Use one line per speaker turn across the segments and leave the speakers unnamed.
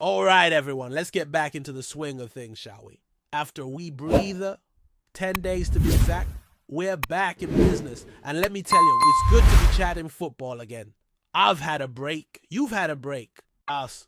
All right, everyone, let's get back into the swing of things, shall we? After a wee breather, 10 days to be exact, we're back in business. And let me tell you, it's good to be chatting football again. I've had a break. You've had a break. Us.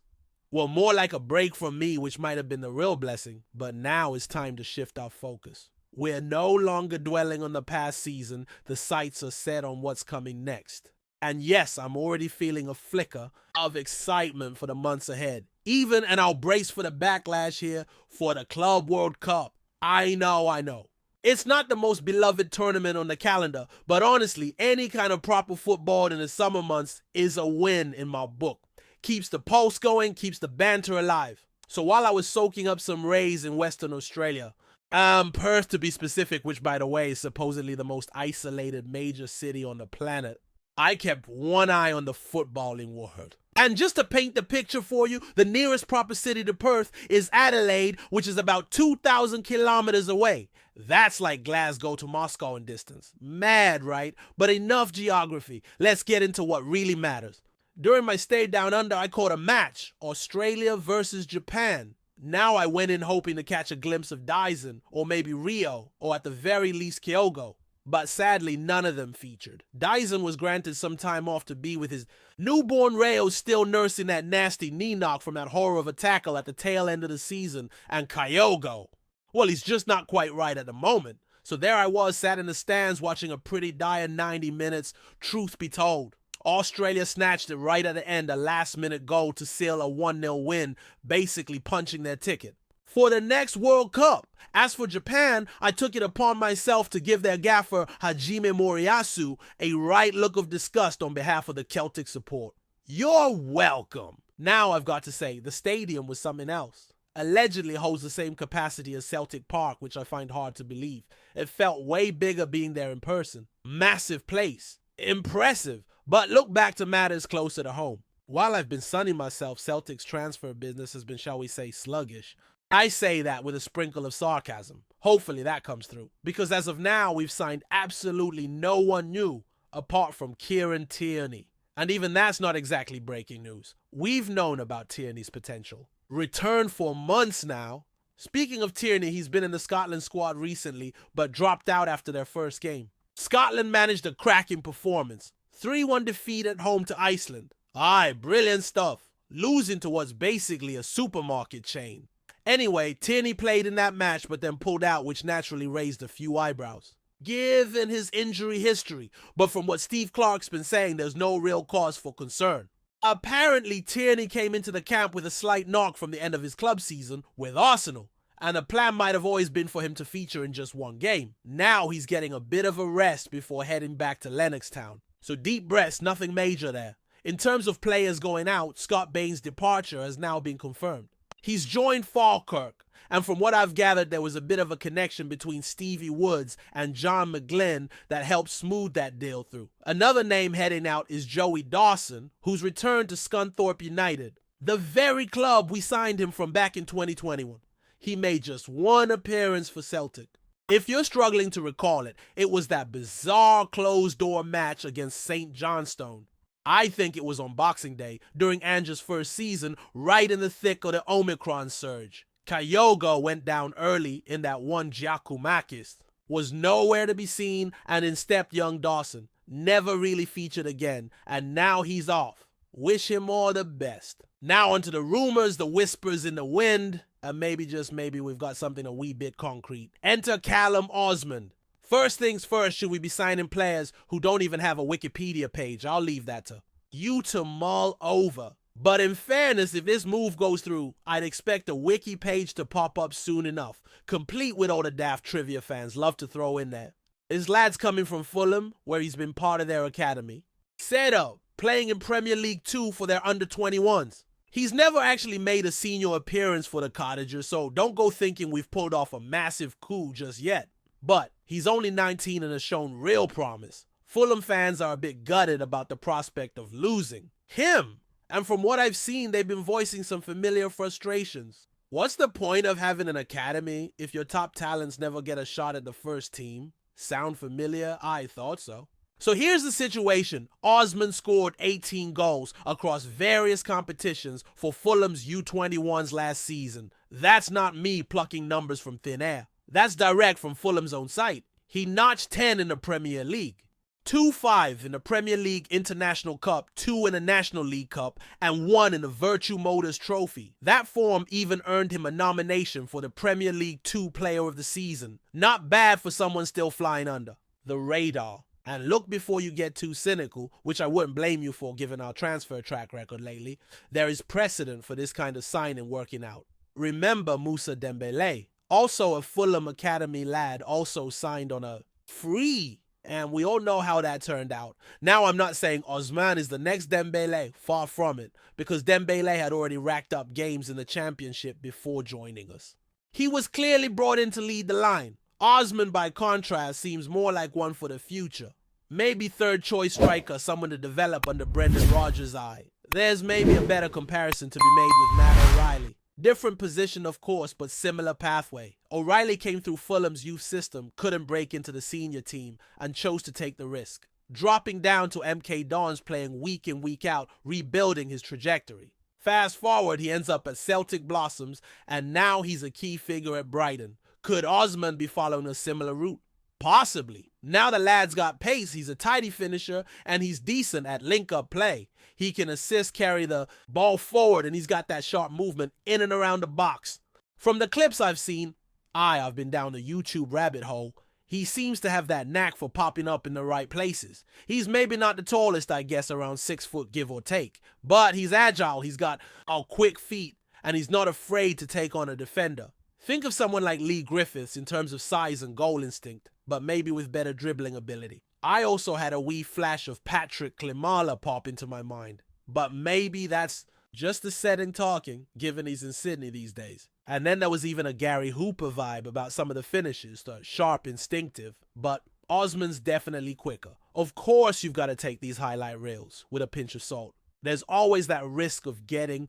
Well, more like a break from me, which might have been the real blessing. But now it's time to shift our focus. We're no longer dwelling on the past season. The sights are set on what's coming next. And yes, I'm already feeling a flicker of excitement for the months ahead. Even, and I'll brace for the backlash here, for the Club World Cup. I know. It's not the most beloved tournament on the calendar, but honestly, any kind of proper football in the summer months is a win in my book. Keeps the pulse going, keeps the banter alive. So while I was soaking up some rays in Western Australia, Perth to be specific, which by the way is supposedly the most isolated major city on the planet, I kept one eye on the footballing world. And just to paint the picture for you, the nearest proper city to Perth is Adelaide, which is about 2,000 kilometers away. That's like Glasgow to Moscow in distance. Mad, right? But enough geography. Let's get into what really matters. During my stay down under, I caught a match, Australia versus Japan. Now I went in hoping to catch a glimpse of Dyson, or maybe Rio, or at the very least Kyogo. But sadly, none of them featured. Dyson was granted some time off to be with his newborn Rayo still nursing that nasty knee knock from that horror of a tackle at the tail end of the season, and Kyogo, well, he's just not quite right at the moment. So there I was, sat in the stands watching a pretty dire 90 minutes, truth be told. Australia snatched it right at the end, a last-minute goal to seal a 1-0 win, basically punching their ticket for the next World Cup. As for Japan, I took it upon myself to give their gaffer Hajime Moriyasu a right look of disgust on behalf of the Celtic support. You're welcome. Now I've got to say, the stadium was something else. Allegedly holds the same capacity as Celtic Park, which I find hard to believe. It felt way bigger being there in person. Massive place. Impressive. But look back to matters closer to home. While I've been sunning myself, Celtic's transfer business has been, shall we say, sluggish. I say that with a sprinkle of sarcasm. Hopefully that comes through. Because as of now, we've signed absolutely no one new apart from Kieran Tierney. And even that's not exactly breaking news. We've known about Tierney's potential. Returned for months now. Speaking of Tierney, he's been in the Scotland squad recently, but dropped out after their first game. Scotland managed a cracking performance. 3-1 defeat at home to Iceland. Aye, brilliant stuff. Losing to what's basically a supermarket chain. Anyway, Tierney played in that match but then pulled out, which naturally raised a few eyebrows, given his injury history. But from what Steve Clarke's been saying, there's no real cause for concern. Apparently, Tierney came into the camp with a slight knock from the end of his club season with Arsenal, and the plan might have always been for him to feature in just one game. Now he's getting a bit of a rest before heading back to Lennoxtown. So deep breaths, nothing major there. In terms of players going out, Scott Bain's departure has now been confirmed. He's joined Falkirk, and from what I've gathered, there was a bit of a connection between Stevie Woods and John McGlynn that helped smooth that deal through. Another name heading out is Joey Dawson, who's returned to Scunthorpe United, the very club we signed him from back in 2021. He made just one appearance for Celtic. If you're struggling to recall it, it was that bizarre closed-door match against St. Johnstone. I think it was on Boxing Day, during Ange's first season, right in the thick of the Omicron surge. Kyogo went down early in that one Giacomakis, was nowhere to be seen, and in stepped young Dawson. Never really featured again, and now he's off. Wish him all the best. Now onto the rumors, the whispers in the wind, and maybe, just maybe, we've got something a wee bit concrete. Enter Callum Osmond. First things first, should we be signing players who don't even have a Wikipedia page? I'll leave that to you to mull over. But in fairness, if this move goes through, I'd expect a wiki page to pop up soon enough, complete with all the daft trivia fans love to throw in there. His lad's coming from Fulham, where he's been part of their academy. Set up, playing in Premier League 2 for their under-21s. He's never actually made a senior appearance for the Cottagers, so don't go thinking we've pulled off a massive coup just yet. But he's only 19 and has shown real promise. Fulham fans are a bit gutted about the prospect of losing him. And from what I've seen, they've been voicing some familiar frustrations. What's the point of having an academy if your top talents never get a shot at the first team? Sound familiar? I thought so. So here's the situation. Osman scored 18 goals across various competitions for Fulham's U21s last season. That's not me plucking numbers from thin air. That's direct from Fulham's own site. He notched 10 in the Premier League. 2-5 in the Premier League International Cup, 2 in the National League Cup, and 1 in the Virtue Motors Trophy. That form even earned him a nomination for the Premier League 2 Player of the Season. Not bad for someone still flying under the radar. And look before you get too cynical, which I wouldn't blame you for given our transfer track record lately. There is precedent for this kind of signing working out. Remember Moussa Dembele, also a Fulham Academy lad, also signed on a free. And we all know how that turned out. Now I'm not saying Osman is the next Dembele, far from it, because Dembele had already racked up games in the Championship before joining us. He was clearly brought in to lead the line. Osman, by contrast, seems more like one for the future. Maybe third choice striker, someone to develop under Brendan Rodgers' eye. There's maybe a better comparison to be made with Matt O'Reilly. Different position, of course, but similar pathway. O'Reilly came through Fulham's youth system, couldn't break into the senior team, and chose to take the risk, dropping down to MK Dons playing week in, week out, rebuilding his trajectory. Fast forward, he ends up at Celtic Blossoms, and now he's a key figure at Brighton. Could Osman be following a similar route? Possibly. Now the lad's got pace, he's a tidy finisher, and he's decent at link-up play. He can assist, carry the ball forward, and he's got that sharp movement in and around the box. From the clips I've seen, I've been down the YouTube rabbit hole, he seems to have that knack for popping up in the right places. He's maybe not the tallest, I guess, around 6 foot give or take, but he's agile, he's got quick feet, and he's not afraid to take on a defender. Think of someone like Lee Griffiths in terms of size and goal instinct, but maybe with better dribbling ability. I also had a wee flash of Patrick Klimala pop into my mind, but maybe that's just the setting talking, given he's in Sydney these days. And then there was even a Gary Hooper vibe about some of the finishes, the sharp, instinctive, but Osman's definitely quicker. Of course you've got to take these highlight reels with a pinch of salt. There's always that risk of getting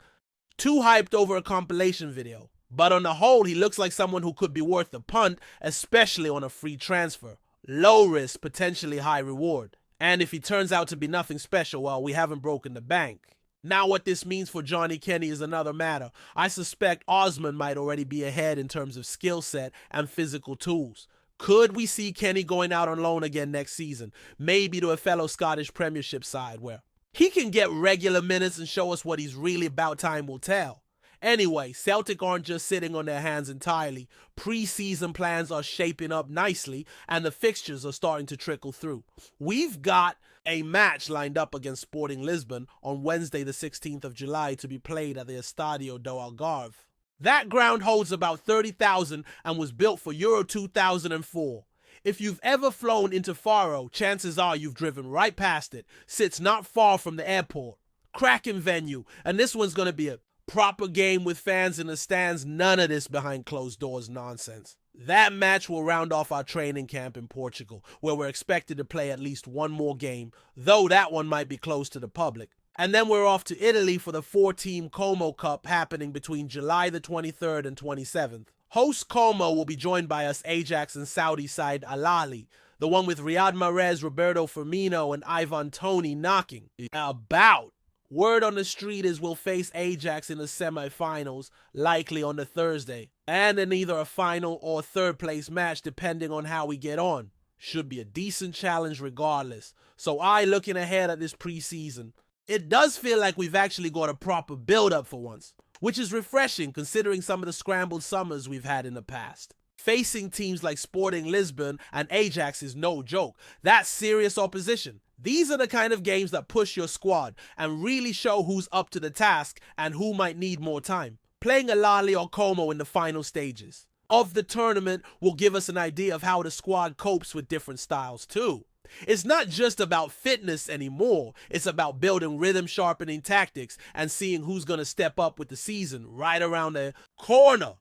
too hyped over a compilation video. But on the whole, he looks like someone who could be worth the punt, especially on a free transfer. Low risk, potentially high reward. And if he turns out to be nothing special, well, we haven't broken the bank. Now what this means for Johnny Kenny is another matter. I suspect Osman might already be ahead in terms of skill set and physical tools. Could we see Kenny going out on loan again next season? Maybe to a fellow Scottish Premiership side where he can get regular minutes and show us what he's really about. Time will tell. Anyway, Celtic aren't just sitting on their hands entirely. Preseason plans are shaping up nicely and the fixtures are starting to trickle through. We've got a match lined up against Sporting Lisbon on Wednesday the 16th of July to be played at the Estadio do Algarve. That ground holds about 30,000 and was built for Euro 2004. If you've ever flown into Faro, chances are you've driven right past it. Sits not far from the airport. Cracking venue, and this one's going to be a proper game with fans in the stands, none of this behind closed doors nonsense. That match will round off our training camp in Portugal, where we're expected to play at least one more game, though that one might be closed to the public. And then we're off to Italy for the 4-team Como Cup happening between July the 23rd and 27th. Host Como will be joined by us Ajax and Saudi side Al Ahly, the one with Riyad Mahrez, Roberto Firmino, and Ivan Toney knocking about. Word on the street is we'll face Ajax in the semi-finals, likely on the Thursday, and in either a final or third place match depending on how we get on. Should be a decent challenge regardless. So looking ahead at this preseason, it does feel like we've actually got a proper build-up for once, which is refreshing considering some of the scrambled summers we've had in the past. Facing teams like Sporting Lisbon and Ajax is no joke. That's serious opposition. These are the kind of games that push your squad and really show who's up to the task and who might need more time. Playing Al Ahly or Como in the final stages of the tournament will give us an idea of how the squad copes with different styles too. It's not just about fitness anymore, it's about building rhythm, sharpening tactics, and seeing who's going to step up with the season right around the corner.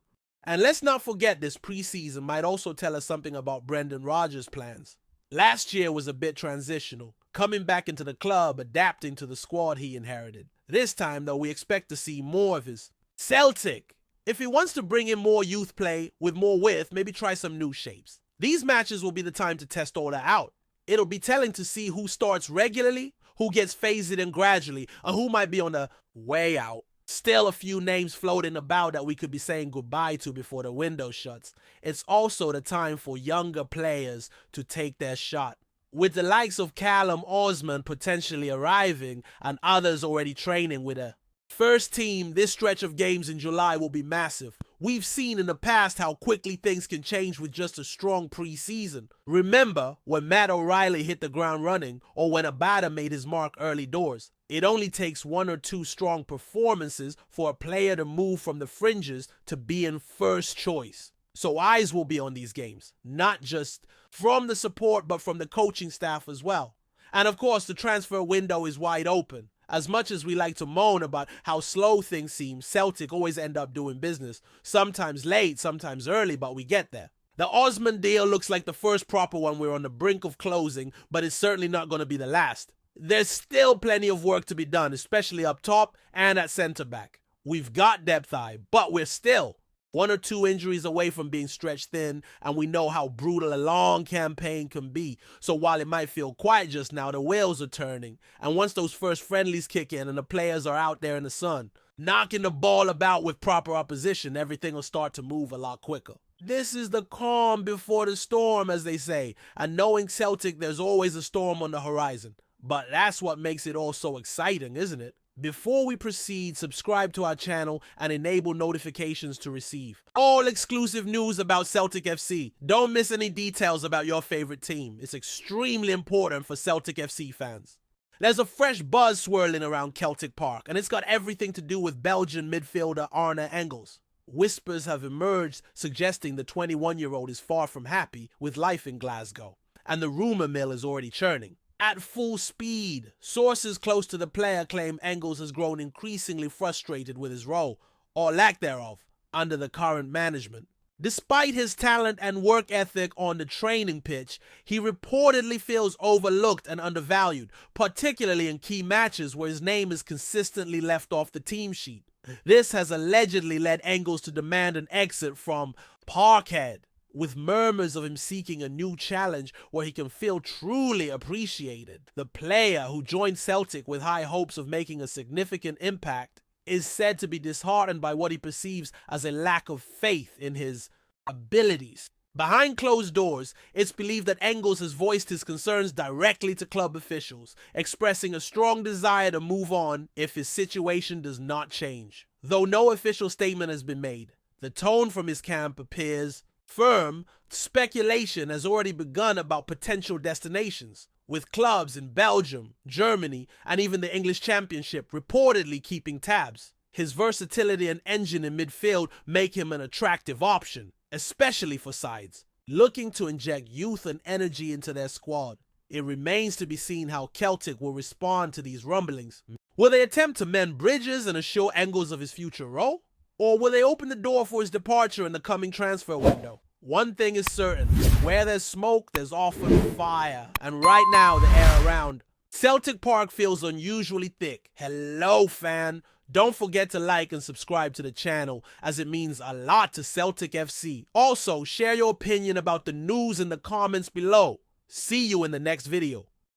And let's not forget this preseason might also tell us something about Brendan Rodgers' plans. Last year was a bit transitional, coming back into the club, adapting to the squad he inherited. This time, though, we expect to see more of his Celtic. If he wants to bring in more youth play with more width, maybe try some new shapes. These matches will be the time to test all that out. It'll be telling to see who starts regularly, who gets phased in gradually, and who might be on the way out. Still a few names floating about that we could be saying goodbye to before the window shuts. It's also the time for younger players to take their shot. With the likes of Callum Osman potentially arriving and others already training with a first team, this stretch of games in July will be massive. We've seen in the past how quickly things can change with just a strong preseason. Remember when Matt O'Reilly hit the ground running, or when Abada made his mark early doors. It only takes 1 or 2 strong performances for a player to move from the fringes to being first choice. So eyes will be on these games, not just from the support, but from the coaching staff as well. And of course, the transfer window is wide open. As much as we like to moan about how slow things seem, Celtic always end up doing business. Sometimes late, sometimes early, but we get there. The Osman deal looks like the first proper one we're on the brink of closing, but it's certainly not going to be the last. There's still plenty of work to be done, especially up top and at centre-back. We've got depth eye, but we're still 1 or 2 injuries away from being stretched thin, and we know how brutal a long campaign can be. So while it might feel quiet just now, the wheels are turning. And once those first friendlies kick in and the players are out there in the sun, knocking the ball about with proper opposition, everything will start to move a lot quicker. This is the calm before the storm, as they say. And knowing Celtic, there's always a storm on the horizon. But that's what makes it all so exciting, isn't it? Before we proceed, subscribe to our channel and enable notifications to receive all exclusive news about Celtic FC. Don't miss any details about your favorite team. It's extremely important for Celtic FC fans. There's a fresh buzz swirling around Celtic Park, and it's got everything to do with Belgian midfielder Arne Engels. Whispers have emerged suggesting the 21-year-old is far from happy with life in Glasgow, and the rumour mill is already churning. At full speed, sources close to the player claim Engels has grown increasingly frustrated with his role, or lack thereof, under the current management. Despite his talent and work ethic on the training pitch, he reportedly feels overlooked and undervalued, particularly in key matches where his name is consistently left off the team sheet. This has allegedly led Engels to demand an exit from Parkhead, with murmurs of him seeking a new challenge where he can feel truly appreciated. The player, who joined Celtic with high hopes of making a significant impact, is said to be disheartened by what he perceives as a lack of faith in his abilities. Behind closed doors, it's believed that Engels has voiced his concerns directly to club officials, expressing a strong desire to move on if his situation does not change. Though no official statement has been made, the tone from his camp appears firm. Speculation has already begun about potential destinations, with clubs in Belgium, Germany, and even the English Championship reportedly keeping tabs. His versatility and engine in midfield make him an attractive option, especially for sides looking to inject youth and energy into their squad. It remains to be seen how Celtic will respond to these rumblings. Will they attempt to mend bridges and assure Engels of his future role? Or will they open the door for his departure in the coming transfer window? One thing is certain, where there's smoke, there's often fire. And right now, the air around Celtic Park feels unusually thick. Hello, fan. Don't forget to like and subscribe to the channel, as it means a lot to Celtic FC. Also, share your opinion about the news in the comments below. See you in the next video.